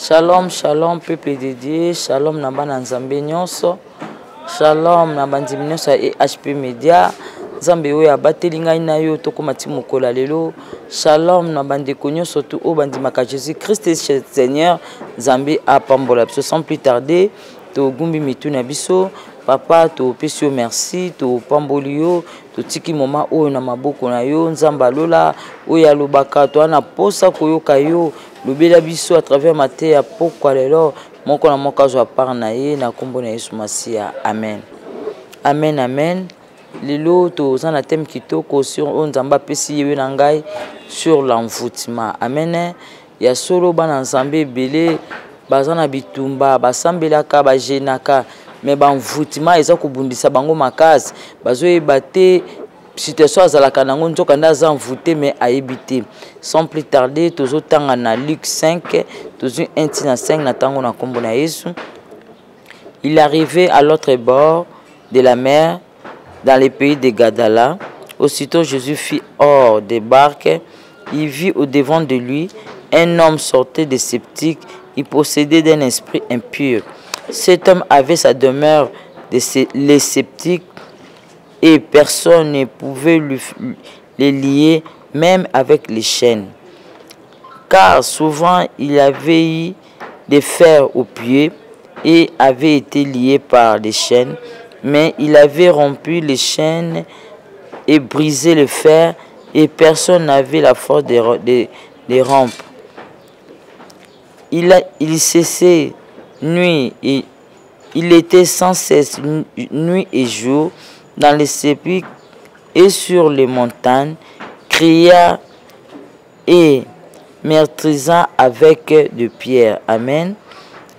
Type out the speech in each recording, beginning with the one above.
Shalom, shalom, peuple de Dieu. Shalom, nabana nzambe nyonso. Shalom, nabandi nyonso ya HP Media. Nzambe oyo abateli ngai na yo tokomati mokola lelo. Shalom, nabandi nyonso tu o bandimaka Jésus Christ Seigneur. Nzambe apambola biso sans plus tarder. To gumbi mitu na biso. Papa, to pesio merci, to pamboli yo, to tiki moma oyo na maboko na yo. Nzamba lola oyo alobaka to ana posa koyoka yo. Lobela biso à travers Matthieu pourquoi lelo moko na moko zo par na ye na kombo na Yesu Masia. Amen. Amen, amen. Lelo to zana thème kitoko sur Nzamba pesi yewe na ngai sur l'envoûtement. Amen. Ya solo bana Nzambe belé bazana bitumba basambelaka bajenaka mais banvoûtement eza kobundisa bango makasi bazo ebate situation azalaka nango nzoka ndaza envoûté mais aibité. Sans plus tarder tozo tanga na Luc 5 tozo 1 na 5 na tango na kombo na Yesu. Il arrivait à l'autre bord de la mer dans les pays de Gadala. Aussitôt Jésus fit hors des barques. Il vit au devant de lui un homme sortait de sceptique. Il possédait d'un esprit impur. Cet homme avait sa demeure les sceptiques et personne ne pouvait les lier, même avec les chaînes. Car souvent il avait eu des fers aux pieds et avait été lié par des chaînes, mais il avait rompu les chaînes et brisé le fer et personne n'avait la force de rompre. Il cessait nuit et il était sans cesse nuit et jour dans les sépulcres et sur les montagnes, cria et meurtrisa avec de pierres. Amen.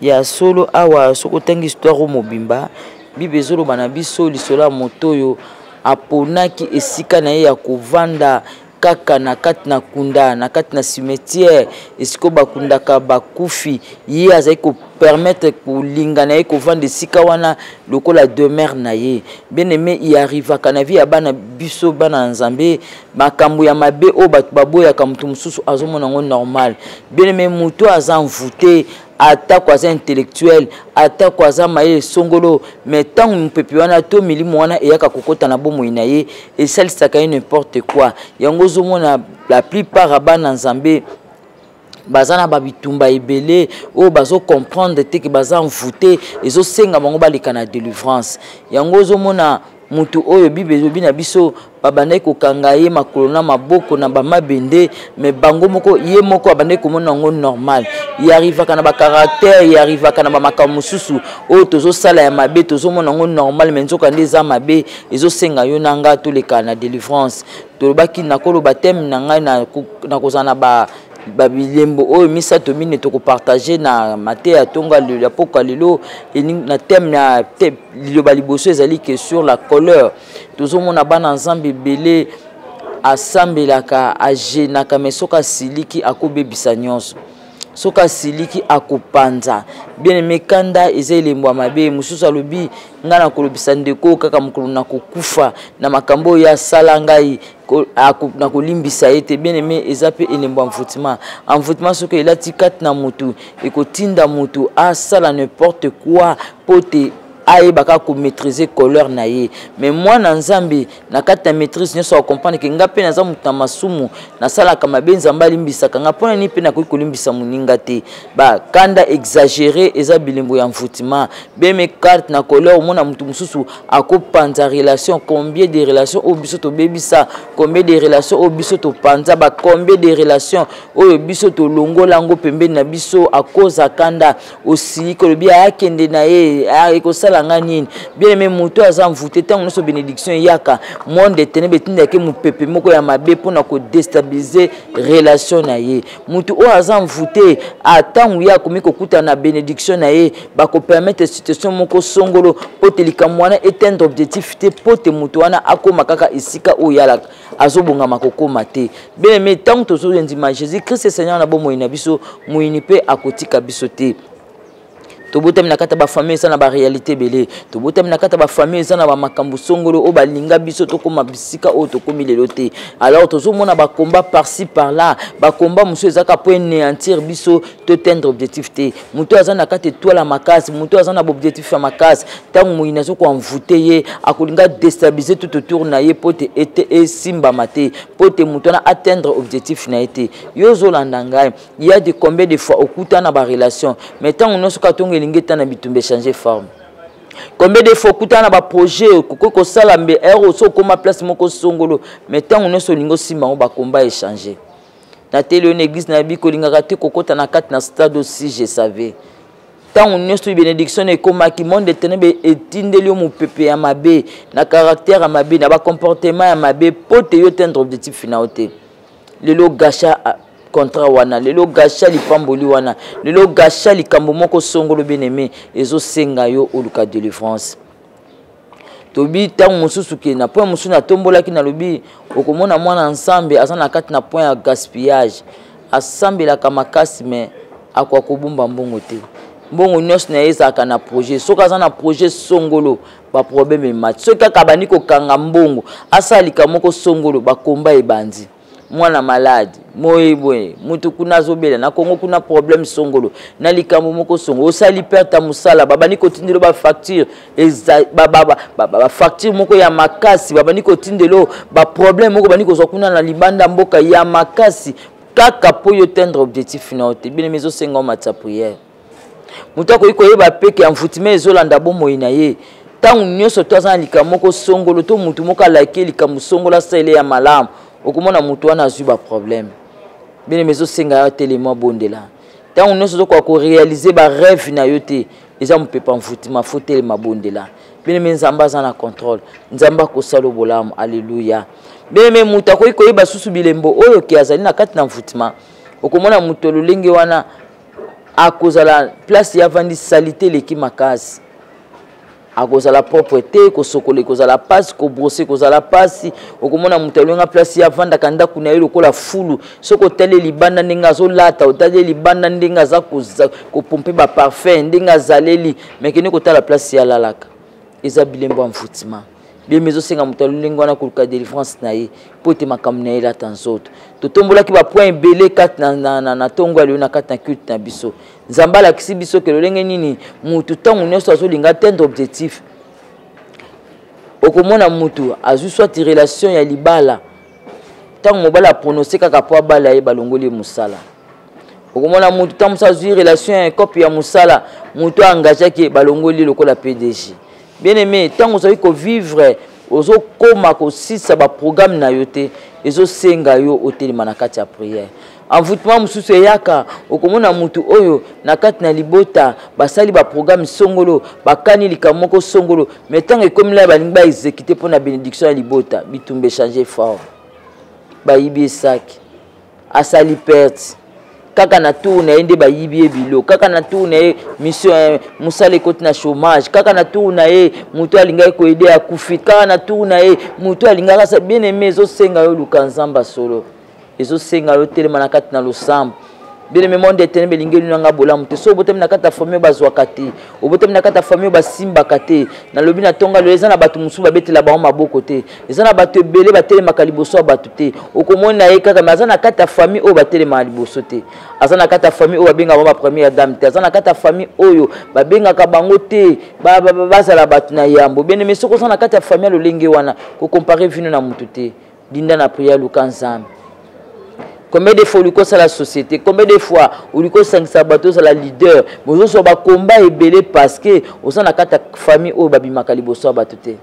Ya solo awa soko tangi histoire au mobimba bibezolo banabiso lisola motoyo aponaki esika na ye ya kovanda kaka na kati na kunda na kati na cimetière esiko bakundaka bakufi ye azali ko permettre kolinga na ye kovanda esika wana lokola demeure na ye. Bien aimé, il arriva kana vi ya bana biso bana Nzambe makambo ya mabe o batu baboyaka mutu mususu azomona ngo normal. Bien aimé, mutu aza envoûté ata kwaza intellectuel ata kwaza maye songolo mais tant mpepi wana to milimo wana eyaka kokota na bomo ina ye esalisaka ye n'importe quoi. Yango zomona la plupart bana Nzambe bazana babitumba ebele o bazo comprendre te que baza envoûté ezo senga bango balika na délivrance. Yango zomona mutu oyo bibezo bina biso babandai kokanga ye makolo na maboko na bamabende mais bango moko ye moko abandai komona ngo normal. Il arrive kana ba caractère, il arrive kana ba makambo mususu o tozo sala ya mabe tozo mona ngo normal mais nzoka ndeza mabe ezo senga yo nanga to leka na délivrance. To baki na kolo batem na ngai na kozana ba babilembo oyo misato mine to ko partager na Matthieu atonga le poka lelo na thème na liloba liboso ezali que sur la colère. Tozo mona bana Nzambe belé asambelaka ajenaka mesoka siliki akobebisa nyonso soka siliki akopanza. Bien aimé, kanda ezelembo mabe mususu alobi ngana kolobisa ndeko kaka mukulu na kokufa na makambo ya salangai na kolimbisa ete. Bien aimé, ezape elembo envoûtement. Envoûtement soki elati kati na mutu ekotinda mutu asala n'importe quoi pote aye baka ko maîtriser colère na ye. Mais moi na Nzambe na kata maîtrise nyoso comprendre que ngape na zamu tamasumu na sala kama benza mbali mbisa kanga pona ni pe na kolimbisa muninga te ba kanda exagérer eza bilembo ya envoûtement. Beme carte na colère mona mutu mususu akopanza relation. Combien de relations au biso to bebisa, combien de relations au biso to panza ba, combien de relations au biso to longola ngo pembe na biso a cause kanda aussi ko le bia akende na ye ko sala ngani. Bien aimé, mutu aza envoûté tant nous bénédiction yaka monde ténèbres tinda ke mupepe moko ya mabe pona ko déstabiliser relation na ye. Mutu o aza envoûté atangu ya komiko kuta na bénédiction na ye ba ko permettre situation moko songolo potelika mwana éteindre objectif te pote mutu wana akoma kaka isika o yala azobonga makoko mate. Bien aimé, tant tozo ndima Jésus Christ Seigneur na bomo ina biso muini pe akotika biso te. Tobotem na kata ba famille ça na ba réalité belé. Tobotem na kata ba famille ça na ba makambu songolo o ba linga biso to koma bisika o to komi leloté. Alors tozo mona ba combat par-ci par-là, ba combat monsieur ezaka po néantir biso to tendre objectif té. Muto azana kata toile makasi, muto azana objectif ya makasi. Tangu moyina so ko envoûter ye, akolinga déstabiliser tout autour na ye pote été et simba maté, pote muto na atteindre objectif na été. Yo zo landanga, il y a de combien de fois okuta na ba relation, mais tant on so katonga lingeta na bitumbe changer forme. Combien de fois kuta na ba projet ko sala mbe ero so koma place moko songolo, mais tant on so lingo simba on ba combat échanger. Na télé une église na bi ko lingaka te kokota na kat na stade aussi je savais. Tant on so bénédiction e koma ki monde ténèbres etindeli mo pepe ya mabe, na caractère ya mabe, na ba comportement ya mabe pote yo tendre objectif finalité. Lelo gacha contrat wana, lelo gacha li pamboli wana, lelo gacha li kambo moko songolo bien-aimé, ezo senga yo oluka délivrance. Tobi tangu mususu ke na point musu na tombola ki na lobi, okomona mwana ensemble azana kati na point ya gaspillage. Ensemble la kamakasi mais akwa kobumba mbongo te. Mbongo nyos na ezaka na projet, soka azana projet songolo, ba problème mat. Soka kabani ko kanga mbongo, asali kamoko songolo ba komba ebandi. Mwana malade moyebwe mutu kuna zobela na Kongo kuna problème songolo na likambo moko songo osali perte musala babani kotindelo ba facture ba facture moko ya makasi babani kotindelo ba problème moko bani kozwa kuna na libanda mboka ya makasi kaka po yo tendre objectif final te bien mezo senga matsa prière mutu ko yeba peke amfutime ezolanda bomo ina ye tangu nyoso toza likambo moko songolo to mutu moko like likambo songolo sa ile ya malamu okomona mutu wana azu ba problème bien mezo senga ya telema bondela tant on se doit ko réaliser ba rêve na yote eza mpepa mfutima fotele mabondela bien me nzamba za na contrôle nzamba ko salo bolamu alléluia bien me mutu ko yeba susu bilembo oyo ki azali na kati na mfutima okomona mutu lolenge wana akozala place ya vandi salité leki makasi akozala propreté ko sokole kozala passe ko brosser kozala passe okomona mutalwenga place ya vanda kanda kuna yelo kola fulu soko tele libanda ndinga zolata otale libanda ndinga za ko pomper ba parfum ndinga zaleli mekene ko tala place ya lalaka eza bilembo amfutima bien mezo senga mutalwenga wana kuluka délivrance na ye pote makamna ela tanzoto totombola ki ba point belé kat na tongo ali na kat na culte na biso nzambala kisi biso ke lolenge nini mutu tangu nyoso azolinga atteindre objectif okomona mutu azu soit relation ya libala tangu mobala prononcer kaka po bala ye balongoli musala okomona mutu tangu sa azu relation ya copie ya musala mutu engagé ki balongoli lokola PDG bien aimé tangu ça ko vivre ozo koma ko sisa ba programme na yote ezo senga yo otelema na kati ya prière envoûtement mususu yaka okomona mutu oyo na kati na libota basali ba programme songolo bakani likamoko songolo metango ekomila balingi ba exécuter pour na bénédiction ya libota bitumbe changer fort ba yibi saki asali perte kaka na tour na ende ba yibi ebilo kaka na tour na mission musale côté na chômage kaka na tour na mutu alinga ko aider a kufi kaka na tour na mutu alinga sa bien aimé zo senga yo lukanzamba solo ezo senga yo telema na kati na losambo bien aimé monde etenebe lingeli nanga bolamu te so botem na kati ya famille bazwa kati obotem na kati ya famille basimba kati na lobi na tonga lo eza na batu musu babetela ba maboko te eza na batu ebele batelema kaliboso batu te okomona ye kaka maza na kati ya famille o batelema liboso te aza na kati ya famille o babenga ba première dame te aza na kati ya famille oyo babenga ka bango te bazala batu na yambo bien aimé soko za na kati ya famille lolenge wana ko comparer vino na mutu te dinda na prière lukanzambe. Combien de fois on a la société, combien de fois on a bateau à la leader, mais on a combat et belé parce que on a la famille au babi makaliboso batute.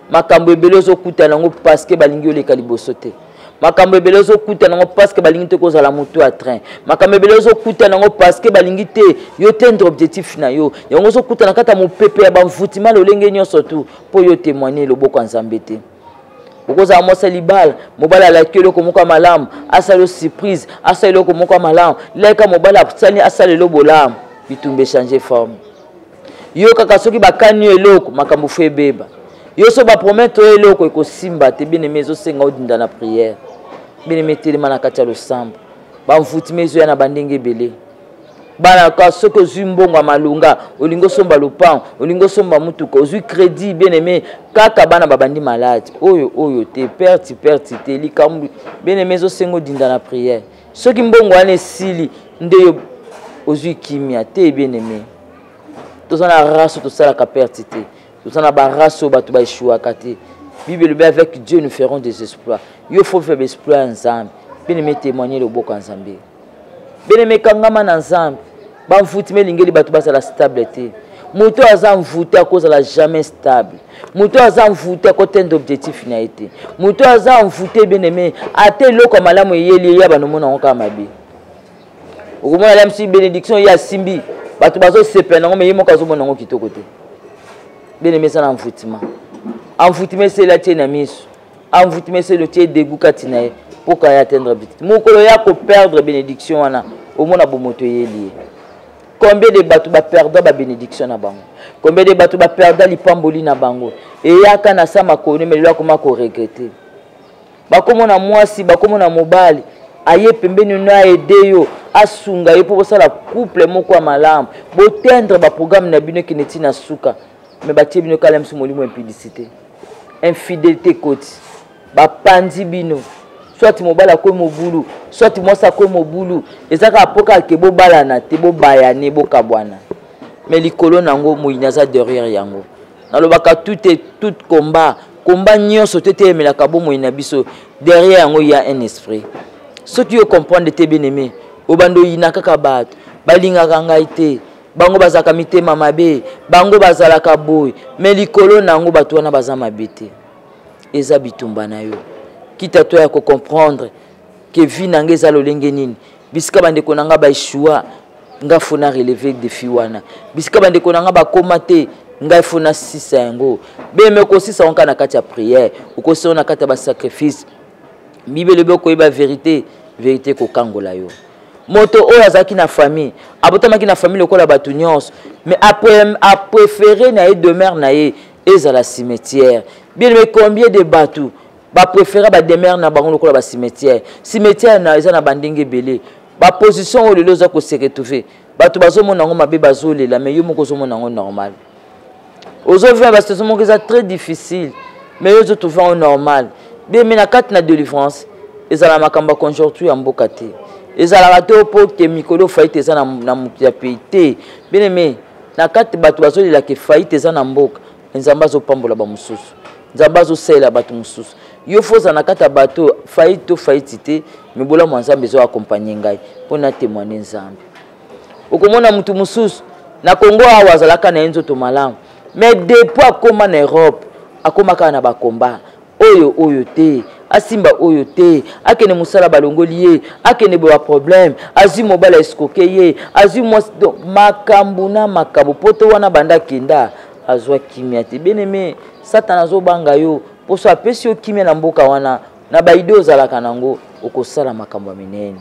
Makambo belé zo kuta nango parce que balingi le kalibosote. Makambo belé zo kuta nango parce que balingi te koza la moto à train. Makambo belé zo kuta nango parce que balingi te yo tendre objectif na yo. Yango zo kuta nakata mo pepe ya bamfutima lo lenge nyoso tu po yo témoigner le boko nzambete. Okoza mo salibal mobala la kelo ko moko malamu asalo surprise asalo ko moko malamu leka mobala tsani asalo lo bolam bitumbe changer forme yo kaka soki bakani eloko makambo fe beba yo so ba promettre eloko ko simba te bien aimé zo senga odinda na prière bien aimé telema na kati ya losambo ba mfuti mezo ya na bandenge belé bana ka soko zimbonga malunga olingo somba lopang olingo somba mutuko ozu crédit bien aimé kaka bana babandi malade oyo te perte te likambu bien aimé zo sengo dinda na prière soki mbongo ane sili ndeyo ozu kimia te bien aimé tozana race to sala ka perte te tozana ba race bato ba échouer kate Bible le avec Dieu nous ferons des exploits il faut faire des exploits ensemble bien aimé témoigner le boko ensemble bien aimé kangama na ensemble ba mfutime lingeli bato basala stabilité moto aza mfuté à cause la jamais stable moto aza mfuté à côté d'objectif na été moto aza mfuté bien aimé ate loko malamu yeli ya bano mona ngoka mabe okomona la msi bénédiction ya simbi bato bazo sepena ngome yimo kazo mona ngo kitoko te bien aimé ça na mfutima amfutime c'est la tienne miso amfutime c'est le tiers dégoût katinae pour kaya atteindre but mokolo ya ko perdre bénédiction wana omona bomoto yeli. Combien de bateaux va perdre la bénédiction na bango? Combien de bateaux va perdre l'ipamboli na bango? Et ya kana sa makone mais là comment ko regretter? Ba komo na mwasi, ba komo na mobali, aye pembeni na aider yo, asunga yo pour ça la couple moko ya malamu. Bo tendre ba programme na bino kineti na suka. Mais ba tie bino kala msu molimo impudicité. Infidélité côté. Ba pandi bino. Soit mobala ko mobulu, soit mwasa ko mobulu, ezaka apoka ke bo balana te bo bayane bo kabwana. Mais likolo nango moinaza derrière yango. Nalobaka tout combat nyonso tete melaka bo moina biso derrière yango ya un esprit. Ce qui comprendre te bien-aimé, obando yinaka ka bato, balingaka ngai te, bango bazaka mitema mabe, bango bazalaka boy, mais likolo nango bato wana bazama bete. Eza bitumba na yo. Quitte à toi à comprendre que vie n'angeza lolenge nini bisika bande konanga ba échoua nga fona relever défi wana bisika bande konanga ba komate nga fona sisa yango be me ko sisa onka na kati ya prière ko sisa na kati ya ba sacrifice Bible be ko yeba vérité ko kangola yo moto oyo azaki na famille abotamaki na famille lokola batu nyonso mais après a préféré na ye demeure na ye ezala cimetière bien mais combien de bateaux ba préférer ba demeure na bango lokola ba cimetière na eza na bandenge belé ba position o lelo za ko se retrouver bato bazo mona ngo mabe bazo lela mais yo moko zo mona ngo normal ozo vivre ba situation moko eza très difficile mais yo zo trouver en normal bien mais na kati na délivrance ezala makamba conjoncture ya mboka te ezala bato po ke mikolo faite eza na mukia peité bien mais na kati bato bazo lela ke faite eza na mboka nzamba zo pambola ba mususu nzamba zo sela bato mususu yo foza na kata bato faillite mais bola mwanzambe zo accompagner ngai pona témoigner nzambe okomona mutu mususu na Congo awa zalaka na enzo to malamu mais depuis akoma na Europe akoma kana na ba combat oyo te asimba oyo te akene musala balongoli ye akene bo problème azi mobala escoquer ye azi makambu na makambu poto wana banda kenda azwa kimia te bien-aimé Satan azo banga yo poso apesi yo kimia na mboka wana na baido zalaka nango okosala makambo minene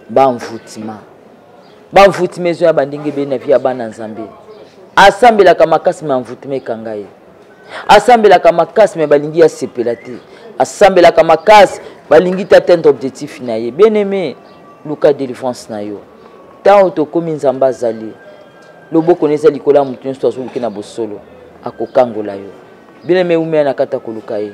ba mfutima zo ya bandinge be na via bana nzambe asambela kama makasi ma mfutima kangaye asambela kama makasi me balingi ya sepela te asambela kama makasi balingi t'atteindre objectif na ye bien-aimé luka délivrance na yo tant to komi nzamba zali loboko neza likola mutu nso azuki na bosolo akokangola yo bien-aimé umea na kata koluka ye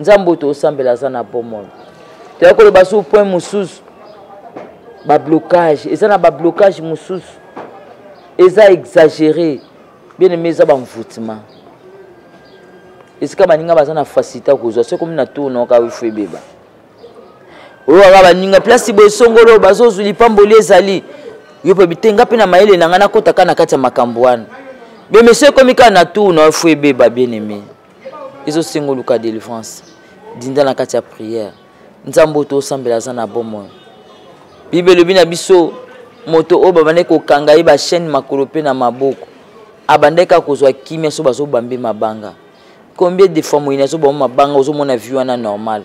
nzambo to osambela za na bomol te ko ba su point mususu ba blocage eza na ba blocage mususu eza exagéré bien-aimé za ba mvutima esika baninga baza na facilité kozwa se comme na tourno ka wifu beba oyo ga baninga place bo songolo bazo zuli pamboli ezali yo pe bitenga pe na maele na ngana kota kana kati ya makambo wana be monsieur komika na tourno wifu beba bien-aimé izo singolo ka délivrance dinda na kati ya prière nzambo to sambela za na bomo Bible bina biso moto o babane ko kanga ye ba chaîne makolo pe na maboko abandeka kozwa kimia so bazo bambe mabanga. Combien de fois moina so ba mabanga ozo mona vie wana normal.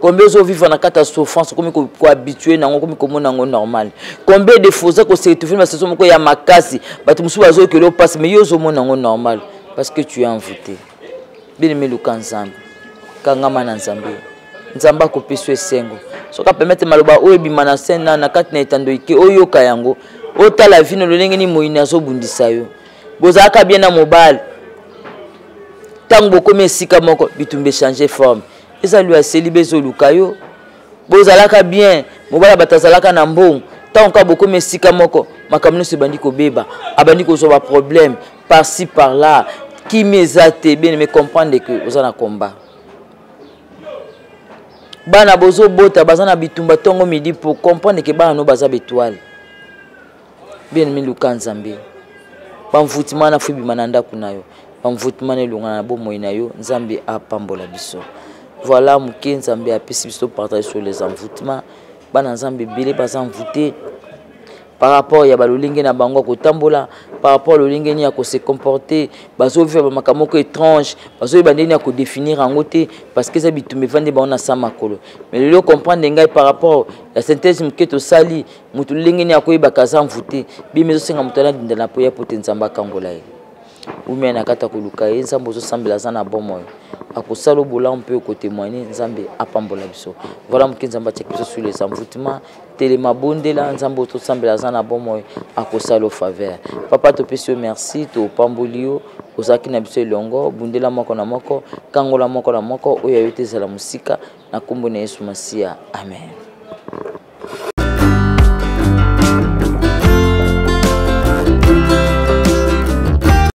Combien zo vivre na kata souffrance comme ko habitué nango comme ko mona ngo normal. Combien de fois ko se retrouver na saison moko ya makasi batu musu bazo ke lo passe mais yo zo mona ngo normal parce que tu es envoûté. Bien aimé lukanzambe. Kangama na nzambe. Nzamba ko peso esengo. soka permettre maloba oyo bimana sena na kati na etando ike oyo kayango otala vino lolenge ni moyina zo bundisa yo bozaka bien na mobile tango bokomi esika moko bitumbe changer forme eza lui aseli bezoluka yo bozalaka bien mobala batazalaka na mbongo tango ka bokomi esika moko makambo nyonso ebandi kobeba abandi kozwa ba problème par-ci par-là kimi eza te bien me comprendre que oza na combat bana bozo bota baza na bitumba tongo midi pour comprendre que bana no baza bétoile bien mi luka nzambe bamvutima na fubi mananda kunayo bamvutima na lunga na bomoi na yo nzambe apambola biso voilà muke nzambe apesi biso partager sur les envoûtements bana nzambe belé baza envoûté par rapport ya balolenge na bango kotambola par rapport lolenge ni ya ko se comporter bazo faire makamoko étrange bazo bandeni ya ko définir en côté parce que ça bitumbe vande ba on a ça makolo mais le comprendre ngai par rapport la synthèse mketo sali mutu lolenge ni ya ko ibakaza envoûté bi mezo senga mutana dinda na poya potenzamba kangola ye ou na kata koluka ye nzambo zo sambela za na bomo akosalo bola on peut côté témoigner nzambe apambola biso voilà mke nzamba tcheki sur les envoûtements telema bondela nzambo to sambela za na bomo akosalo faveur papa to pesio merci to pambolio ozaki na biso elongo bundela moko na moko kangola moko na moko oyo yote zala musika na kombo na Yesu Masia amen.